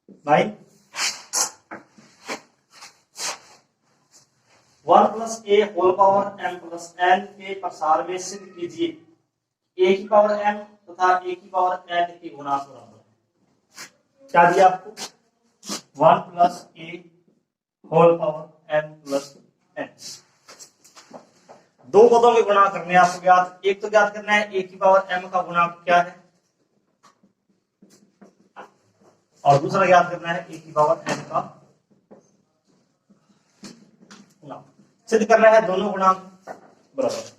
भाई 1 plus a whole power m plus n के प्रसार में सिद्ध कीजिए ए की पावर एम तथा ए की पावर एन के गुणांक बराबर है। क्या दिया आपको? 1 plus a whole power m plus n. दो पदों के गुणा करने हैं आपको ज्ञात। एक तो ज्ञात करना है ए की पावर एम का गुणांक क्या है, और दूसरा ज्ञात करना है ए की पावर एन का गुणांक। सिद्ध करना है दोनों गुणांक बराबर।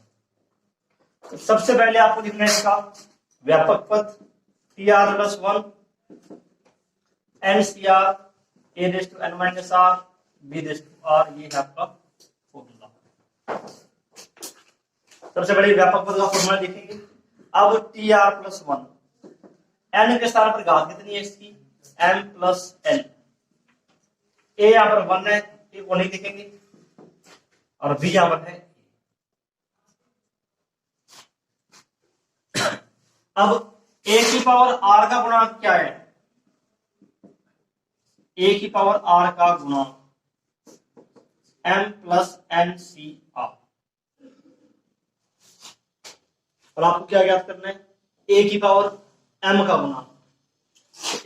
तो सबसे पहले आपको लिखना है इसका व्यापक पद T R plus 1 N C R A raise to N minus R B raise to R, ये है आपका फॉर्मूला। सबसे पहले व्यापक पद का फॉर्मूला लिखेंगे। अब टी आर प्लस 1 एन के स्थान पर घात कितनी है इसकी, एम प्लस एन। ए यहां पर 1 है, ए को नहीं लिखेंगे, और बी यहां पर है। अब ए की पावर आर का गुणांक क्या है, ए की पावर आर का गुणांक M plus N C R. और आपको क्या ज्ञात करना है, ए की पावर एम का गुणांक।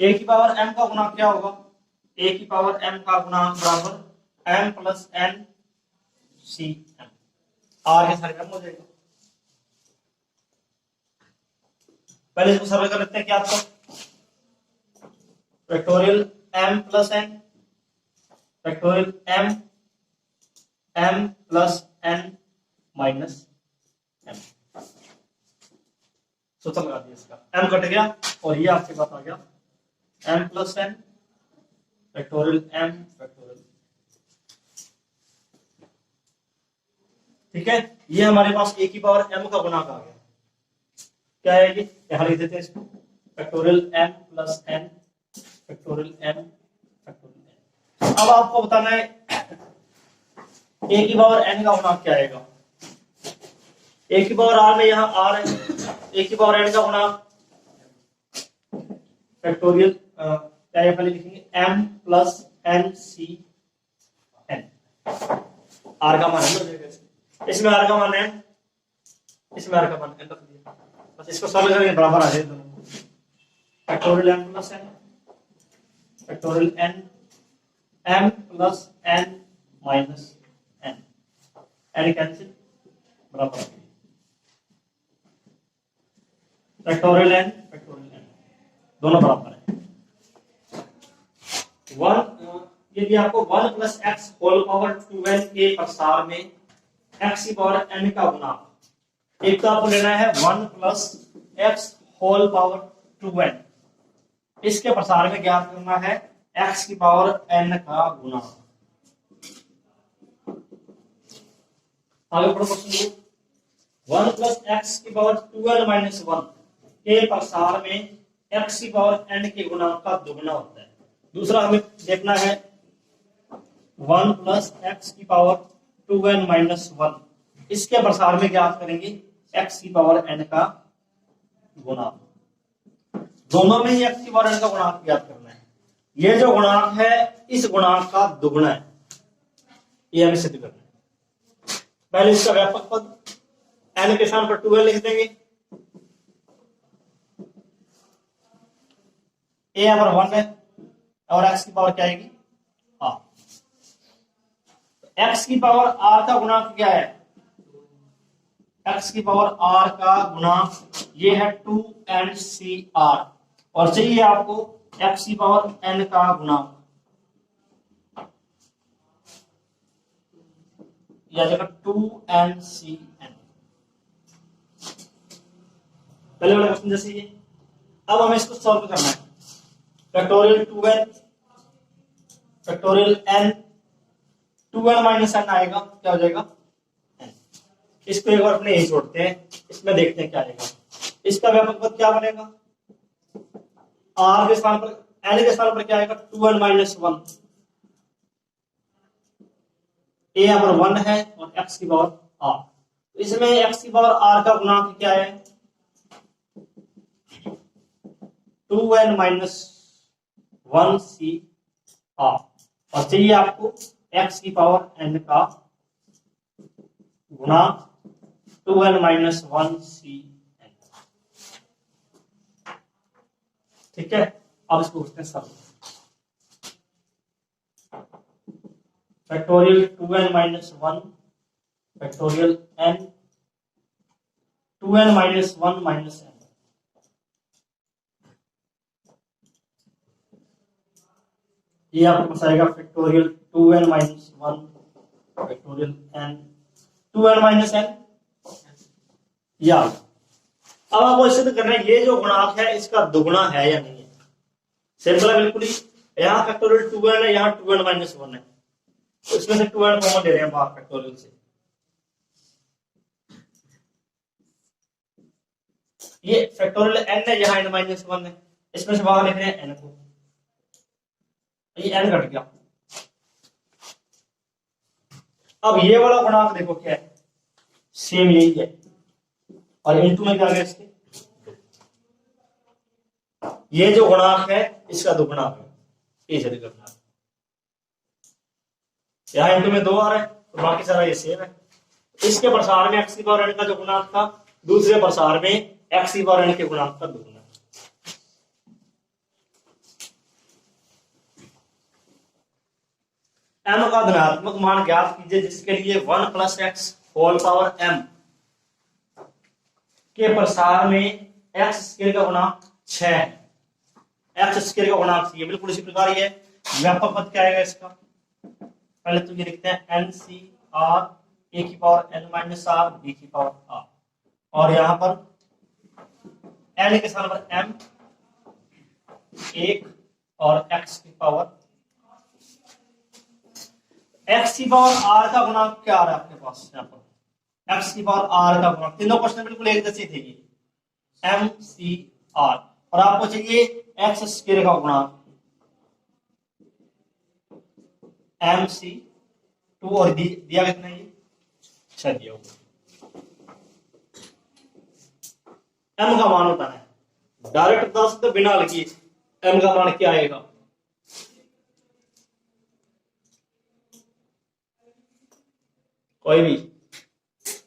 ए की पावर एम का गुणांक क्या होगा, ए की पावर एम का गुणांक बराबर M plus N C M. R के सारे कम हो जाएगा। पहले इसको सरल कर लेते हैं। क्या आपको factorial M plus N, factorial M, M plus N minus M. सूत्र लगा दिया इसका, एम कट गया और ये आपके पास आ गया M plus N factorial M factorial. ठीक है, ये हमारे पास ए की पावर एम का गुणांक आ गया। क्या है ये, यहां लिख देते हैं इसको factorial M plus N factorial M factorial N. अब आपको बताना है ए की पावर एन का गुणांक क्या आएगा। ए की पावर आर में यहां आर है, ए की पावर एन का गुणांक फैक्टोरियल क्या है, पहले लिखेंगे M plus N C N. R का मान है, इसमें आर का मान है, इसमें आर का मान एन रख दिया। बस इसको सॉल्व करेंगे बराबर आ जाए दोनों। Factorial M plus N factorial N M plus N minus N, N cancel बराबर फैक्टोरियल एन फैक्टोरियल एन दोनों बराबर है। 1 यदि आपको 1 plus X whole power 2n के प्रसार में एक्स की पावर n का गुणांक, एक तो आपको लेना है 1 plus X whole power 2n, इसके प्रसार में ज्ञात करना है x की पावर n का गुणांक। आगे पढ़ो क्वेश्चन। 1 प्लस एक्स की पावर 2n माइनस 1 के प्रसार में x की पावर n के गुणांक का दुगना होता है। दूसरा हमें देखना है 1 प्लस एक्स की पावर 2n माइनस 1, इसके प्रसार में ज्ञात करेंगे x की पावर n का गुणांक। दोनों में ही x की पावर n का गुणांक ज्ञात करना है। ये जो गुणांक है इस गुणांक का दुगुना है, ये हमें सिद्ध करना है। पहले इसका व्यापक पद n के स्थान पर 2n लिख देंगे। a यहां पर 1 है और x की पावर क्या आएगी r। x की पावर r का गुणांक क्या है, x की पावर r का गुणांक ये है 2nCr, और चाहिए आपको x की पावर n का गुणांक, या जगह 2nCn। पहले वाला क्वेश्चन जैसे ये। अब हमें इसको सॉल्व करना है। Factorial 2n factorial n 2n minus n आएगा, क्या हो जाएगा n। इसको एक बार अपने यही छोड़ते हैं, इसमें देखते हैं क्या आएगा। इसका व्यापक पद क्या बनेगा, r के स्थान पर n के स्थान पर क्या आएगा 2n माइनस 1। a यहां पर 1 है और x की पावर r, तो इसमें x की पावर r का गुणांक क्या है 2n माइनस 1c r, और चाहिए आपको x की पावर n का गुणा 2n माइनस 1c n। ठीक है, अब इसको पूछते हैं sir. Factorial 2n minus 1 factorial n 2n minus 1 minus n, ये आपको बताएगा factorial 2n minus 1 factorial n 2n minus n। या अब आपको सिद्ध करना है ये जो गुणांक है इसका दुगुना है या नहीं है। सिंपल है बिल्कुल ही, यहाँ फैक्टोरियल 2n है, यहाँ 2n माइनस 1 है, तो इसमें से 2n कॉमन ले रहे हैं बाहर फैक्टोरियल से। ये फैक्टोरियल n है, यहाँ n माइनस 1 है, इसमें से बाहर लिख रहे हैं n को, ये n घट गया। अब ये वाला गुणांक देखो क्या है, सेम यही है, और इनटू में क्या गया इसके, ये जो गुणांक है इसका दुगुना है, ये जल्दी करना। यहाँ इनटू में 2 आ रहा है, तो बाकी सारा ये सेम है। इसके प्रसार में x की पावर n का जो गुणांक था, दूसरे प्रसार में x की पावर n के गुणांक का दुगुना। m का धनात्मक मान ज्ञात कीजिए जिसके लिए 1 plus X whole power m के प्रसार में x स्क्वायर का गुणांक 6 है। x स्क्वायर का गुणांक ये बिल्कुल इसी प्रकार ही है। व्यापक पद क्या आएगा इसका, पहले तो ये लिखते हैं n c r a की power n minus r b की पावर r, और यहां पर n के स्थान पर m 1 और x की पावर x की पावर r का गुणांक क्या आ रहा है आपके पास, यहाँ पर x की पावर r का गुणांक, तीनों क्वेश्चन बिल्कुल एक जैसे थे ये, m c r, और आपको चाहिए x स्क्वायर का गुणांक m c 2, और दिया कितना ये 6 दिया होगा। m का मान होता है डायरेक्ट बता सकते बिना लिखिए, m का मान क्या आएगा, कोई भी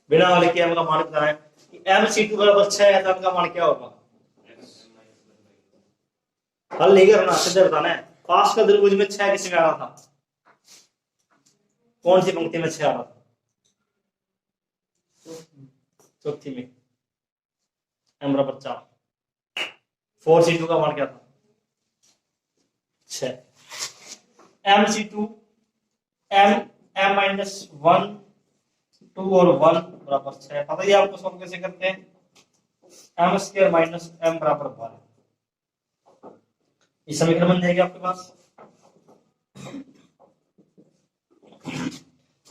बिना वाले के m का मान बताना है कि MC2 बराबर 6 है, तो m का मान क्या होगा, हल नहीं करना, सीधे बताना है। पास का त्रिभुज में 6 किस में आ रहा था, कौन सी पंक्ति में 6 आ रहा था, चौथी में, m बराबर 4, 4C2 का मान क्या था 6, MC2 m माइनस 1 2 और 1 बराबर 6, पता ही आपको सॉल्व कैसे करते हैं, m स्क्वायर माइनस m बराबर 12, ये समीकरण बन जाएगा आपके पास।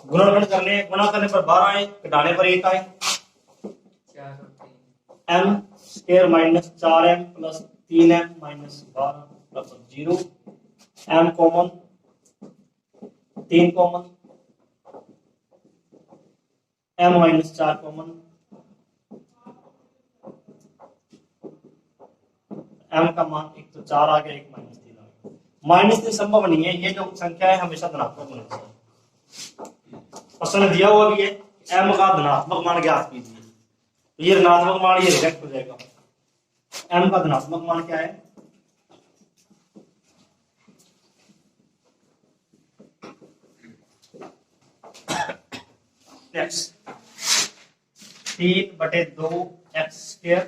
गुणा करने पर 12 आए, घटाने पर 1 आए, m square minus 4m plus 3m minus 12 plus 0, m common 3 common, m minus 4 common, m का मान एक तो 4 आ गया, एक माइनस 3 आ गया। माइनस 3 संभव नहीं है, ये जो संख्या है हमेशा धनात्मक होनी चाहिए। प्रश्न दिया हुआ भी है m का धनात्मक मान ज्ञात कीजिए, तो ये ऋणात्मक मान ये रिजेक्ट हो जाएगा। m का धनात्मक मान क्या है, x 3/2 x स्क्वायर,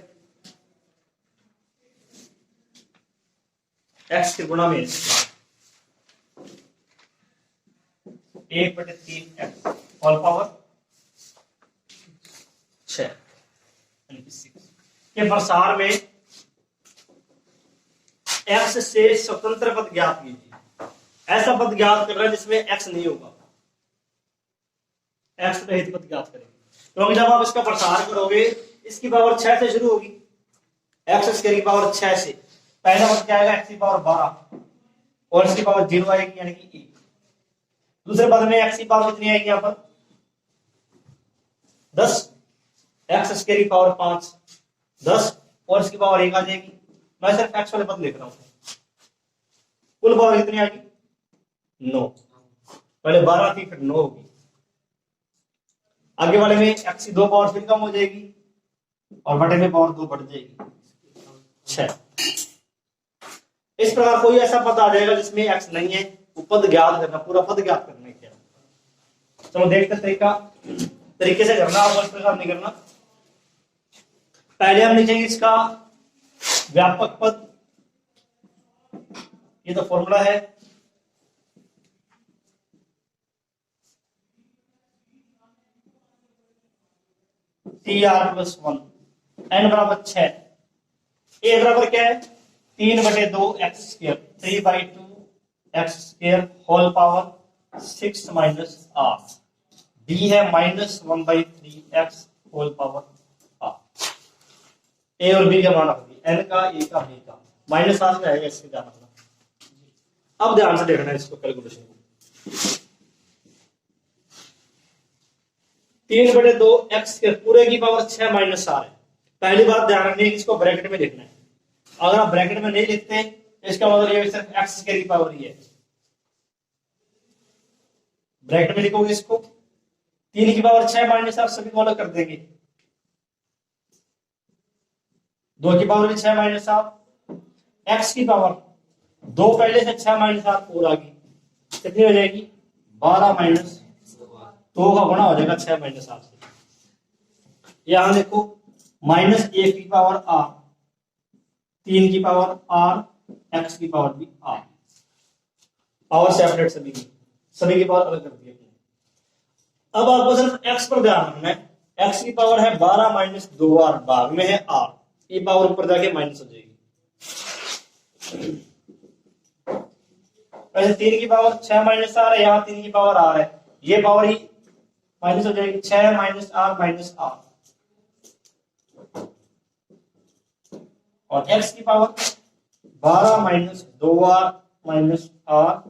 x के गुणा में 1/3 x होल पावर 6 के प्रसार में x से स्वतंत्र पद ज्ञात कीजिए। ऐसा पद ज्ञात करना है जिसमें x नहीं होगा, x रहित पद ज्ञात करेंगे, क्योंकि जब आप इसका प्रसार करोगे इसकी पावर 6 से शुरू होगी, x स्क्वायर की पावर 6 से, पहला पद क्या आएगा x की पावर 12 और इसकी पावर 0 आएगी यानी कि 1। दूसरे पद में x की पावर कितनी आएगी, यहाँ पर 10, x स्क्वायर की पावर 5 10 और इसकी पावर 1 आ जाएगी। मैं सिर्फ x वाले पद लिख रहा हूं, कुल पावर कितनी आएगी? 9। पहले 12 थी फिर 9 होगी। आगे वाले में x की 2 पावर फिर कम हो जाएगी और बटे में पावर 2 बढ़ जाएगी 6। इस प्रकार कोई ऐसा पद आ जाएगा जिसमें x नहीं है, वो पद ज्ञात करना, पूरा पद ज्ञात करना क्या। चलो देखते तरीके से करना, आप इस प्रकार नहीं करना। पहले हम लिखेंगे इसका व्यापक पद, ये तो फॉर्मूला है। TR+1 n बराबर 6, a बराबर क्या है 3/2 x², 3/2 x² whole power 6 minus r। b है -1/3 x whole power r। a और b का मान रख दिया, n का, a का, b का, माइनस r से आएगा इसके ध्यान रखना। अब ध्यान से देखना है इसको कैलकुलेशन को। 3/2 x² पूरे की पावर 6 माइनस r है। पहली बात ध्यान रखनी है कि इसको ब्रैकेट में लिखना है। अगर आप ब्रैकेट में नहीं लिखते इसका मतलब ये सिर्फ x² की पावर ही है। ब्रैकेट में लिखोगे इसको 3 की पावर 6 माइनस r, सभी को अलग कर देंगे। 2 की पावर भी 6 माइनस r, x की पावर 2 पहले से 6 माइनस r और आ गई, कितनी हो जाएगी 12 माइनस 2 का गुणा हो जाएगा 6 माइनस r से। यहां देखो -1 की पावर r, 3 की पावर r, x की पावर भी r, पावर सेपरेट सभी की पावर अलग कर दी। अब आपको सिर्फ x पर ध्यान रखना है। x की पावर है 12 माइनस 2r, भाग में है r, ये पावर ऊपर जाके माइनस हो जाएगी। वैसे 3 की पावर 6 माइनस r है, यहाँ 3 की पावर r है, ये पावर ही माइनस हो जाएगी 6 माइनस r माइनस r। और x की power 12 minus 2r minus r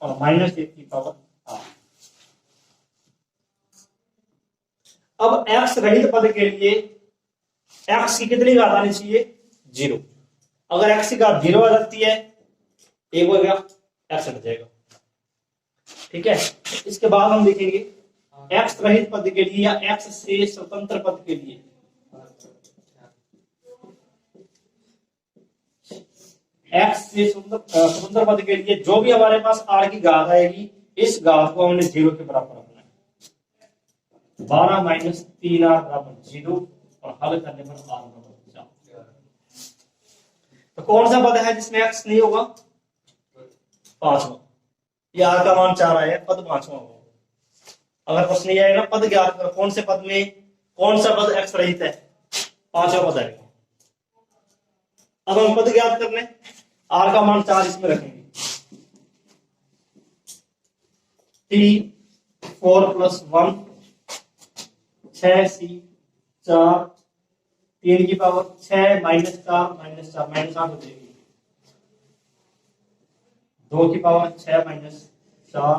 और -1 की पावर r। अब x रहित पद के लिए x की कितनी घात आनी चाहिए 0। अगर x की घात 0 आ जाती है, एक हो गया, x हट जाएगा। ठीक है, इसके बाद हम देखेंगे x रहित पद के लिए या x से स्वतंत्र पद के लिए। x से स्वतंत्र पद के लिए जो भी हमारे पास r की घात आएगी, इस घात को हमने 0 के बराबर रखना है। 12 माइनस 3r बराबर 0 और हल करने पर r बराबर 4। तो कौन सा पद है जिसमें x नहीं होगा? 5वां। ये r का मान 4 आया, पद 5वां होगा। अगर प्रश्न ये आएगा पद ज्ञात करो, कौन से पद में कौन सा पद x रहित है, 5वां पद आएगा। अब हम पद ज्ञात करने, r का मान 4 इसमें रखेंगे। 4 + 1 6c 4, 3 की पावर 6 माइनस 4 माइनस 4 माइनस 8 हो जाएगी। 2 की पावर 6 माइनस 4,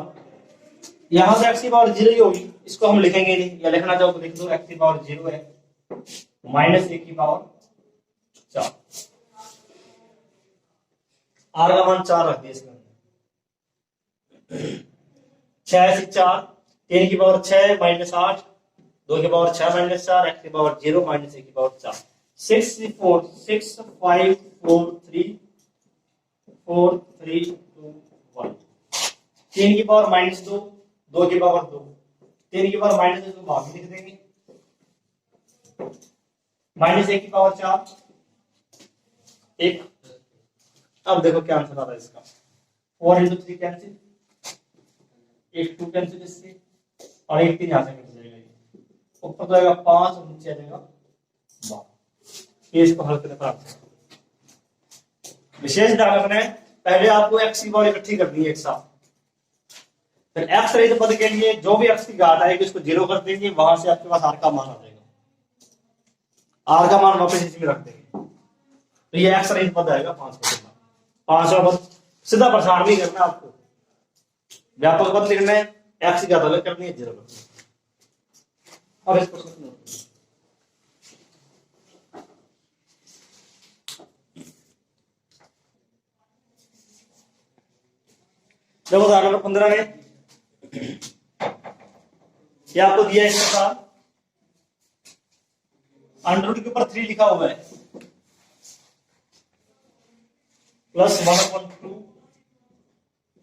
यहां से x की पावर 0 ही होगी, इसको हम लिखेंगे नहीं, या लिखना चाहो तो लिख दो, x की पावर 0 है, -1 की पावर 4। r का मान 4 रख दिया इसमें। 6 से 4, 3 की पावर 6 माइनस 8, 2 की पावर 6 माइनस 4, x की पावर 0 -1 की पावर 4। 6 से 4, 6 5 4 3 4 3 2 1। 3 की पावर -2, 2 की पावर 2, 3 की पावर -2 को भाग में लिख देंगे। -1 की पावर 4 1। अब देखो क्या आंसर आ रहा है इसका। 4 × 3 कैंसिल, 1 2 कैंसिल इससे, और 1 3 यहां से कैंसिल हो जाएगा। ऊपर जाएगा 5 और नीचे आ जाएगा 12। ये इसको हल करने पर विशेष ध्यान रखना है, पहले आपको x की पावर इकट्ठी करनी है एक साथ, फिर x रहित पद के लिए जो भी x की घात आएगी उसको 0 कर देंगे, वहां से आपके पास r का मान आ जाएगा। r का मान वापस इसमें रख देंगे, तो ये x रहित पद आएगा 5वां पद। सीधा प्रसार भी करना है आपको, व्यापक पद लिखना है, x की घात अलग करनी है, 0 करनी है। अब इस प्रश्न को देखो उदाहरण नंबर 15 में ये आपको दिया है इस प्रकार, अंडर रूट के ऊपर 3 लिखा हुआ है प्लस 1/2,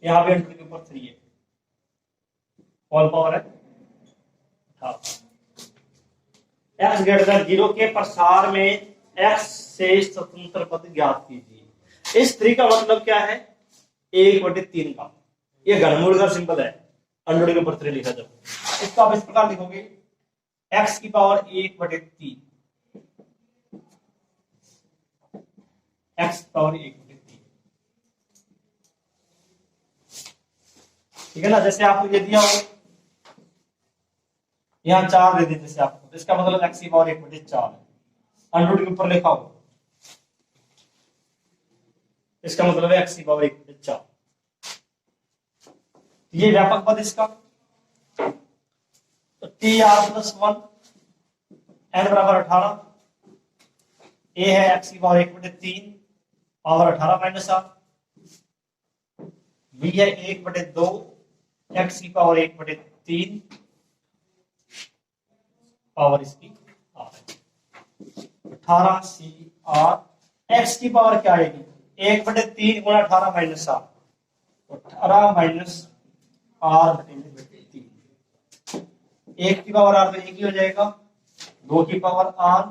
यहां पे अंडर के ऊपर 3 है, होल पावर है x ग्रेटर देन 0 के प्रसार में x से स्वतंत्र पद ज्ञात कीजिए। इस 3 का मतलब क्या है, 1/3 का, ये घनमूल का सिंपल है, अंडर के ऊपर 3 लिखा जब, इसको आप इस प्रकार लिखोगे x की पावर 1/3, x की पावर 1/3, ठीक है ना। जैसे आपको ये दिया हो, यहाँ 4 दे दी जैसे आपको, तो इसका मतलब x की पावर 1/4 है, अंडर के ऊपर लिखा हो, इसका मतलब है x की पावर 1/4। ये व्यापक पद इसका, तो TR+1 n बराबर 18, ए है x की power 1/3 power 18 minus r, B है 1/2 x की पावर 1/3 पावर इसकी 18 CR, x की पावर क्या आएगी 1/3 गुणा 18 माइनस r, 18 माइनस r/3, 1 की पावर r तो 1 ही हो जाएगा, 2 की पावर r,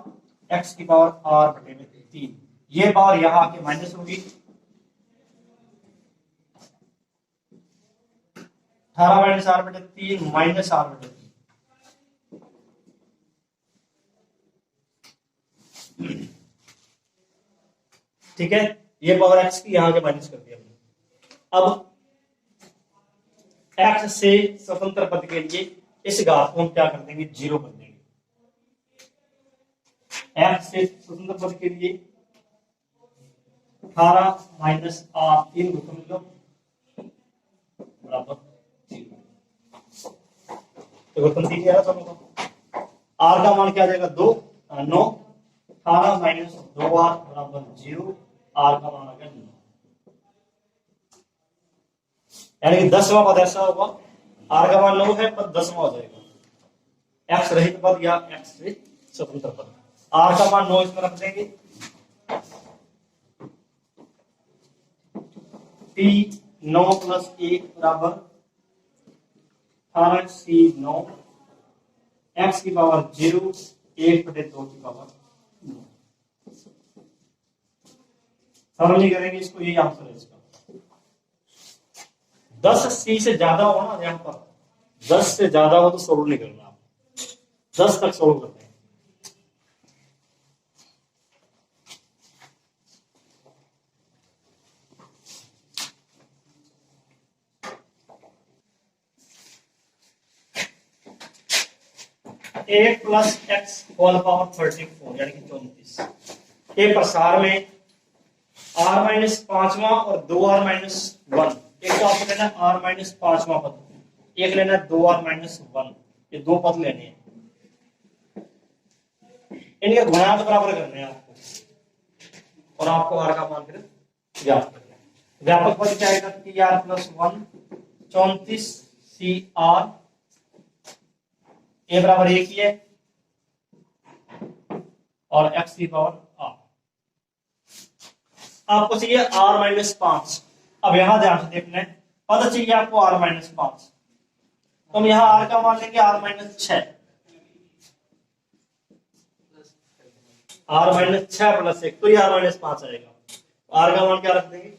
x की पावर r/3, ये पावर यहां आके माइनस होगी, 18 माइनस r/3 माइनस r/3, ठीक है। ये पावर x की यहां के माइनस कर दिया हमने। अब x से स्वतंत्र पद के लिए इस घात को हम क्या कर देंगे, 0 कर देंगे। x से स्वतंत्र पद के लिए 18 माइनस r 3 समझ लो बराबर 0, तो गुणन 3 है दोनों का, r का मान क्या आ जाएगा 9, 18 माइनस 2r बराबर 0, r का मान आ गया 9, यानी कि 10वां पद ऐसा होगा, r का मान 9 है, पद 10वां हो जाएगा, x रहित पद या x से स्वतंत्र पद, r का मान 9 इसमें रख देंगे, t 9 प्लस 1 बराबर 18 c 9, x की पावर 0, 1/2 की पावर 9, सरल नहीं करेंगे इसको, यही आंसर है इसका। 10 सी से ज्यादा हो ना, यहाँ पर 10 से ज्यादा हो तो सोल्व नहीं करना, आप 10 तक सोल्व करते हैं। ए प्लस एक्स होल पावर 34 यानी कि 34, के प्रसार में r-5वां और 2r-1, एक तो आपको लेना r-5वां पद, एक लेना 2r-1, ये दो पद लेने हैं, इनके गुणांक बराबर करने हैं आपको, और आपको r का मान फिर ज्ञात करना है। व्यापक पद क्या आएगा, TR+1 34 CR, ए बराबर 1 ही है और x की पावर r, आपको चाहिए r-5, अब यहां ध्यान से देखना है, पद चाहिए आपको r-5, तो हम यहां r का मान लेंगे r-6, r-6 प्लस 1, तो ये r-5 आएगा, r का मान क्या रख देंगे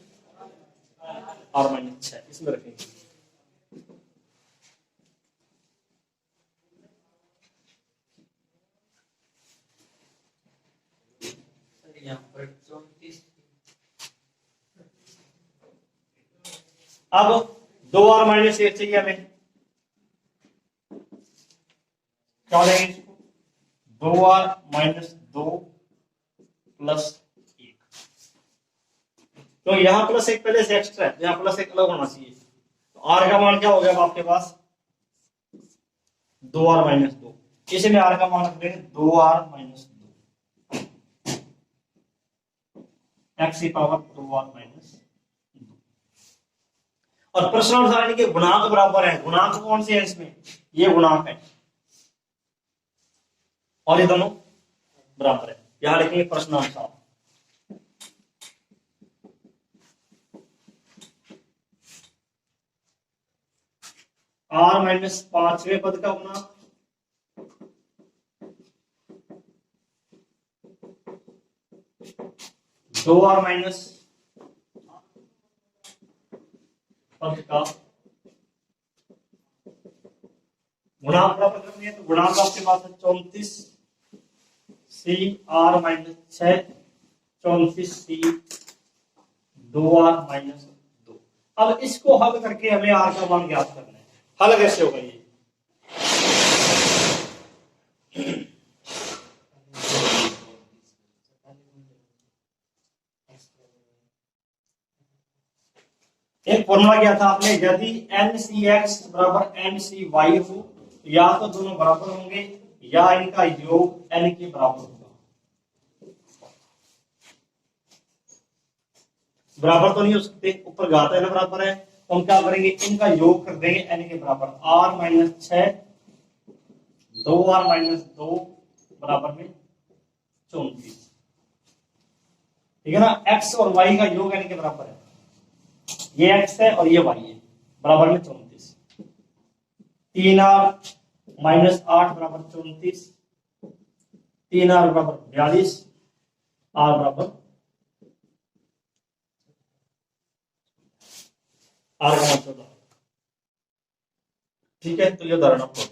r-6, इसमें रखेंगे। अब 2r-1 चाहिए हमें, क्या लेंगे इसको, 2r-2 प्लस 1, तो यहां प्लस 1 पहले से एक्स्ट्रा है, यहां प्लस 1 अलग होना चाहिए, तो r का मान क्या हो गया आपके पास 2r-2, इसे में r का मान रख देंगे 2r-2, x की पावर 2r-2, और प्रश्न सारणी के गुणांक बराबर है। गुणांक कौन से है इसमें? ये गुणांक है और ये दोनों बराबर है। यहां लिखेंगे प्रश्नानुसार। r माइनस पांचवें पद का गुणांक, दो r माइनस पद का गुणांक प्राप्त करनी है तो गुणांक आपके पास है 34 सी r माइनस 6, 34 सी 2r माइनस 2। अब इसको हल करके हमें r का मान ज्ञात करना है। हल कैसे होगा ये? एक फॉर्मूला क्या था आपने, यदि NCX बराबर NCY हो या तो दोनों बराबर होंगे या इनका योग n के बराबर होगा। बराबर तो नहीं हो सकते, ऊपर घात n बराबर है तो हम क्या करेंगे, इनका योग कर देंगे n के बराबर। r माइनस 6 2r माइनस 2 बराबर में 34। ठीक है ना। x और y का योग n के बराबर है, ये x है और ये y है, बराबर में 34। 3r माइनस 8 बराबर 34, 3r बराबर 42, r बराबर r का मतलब 14। ठीक है, तो ये उदाहरण आपको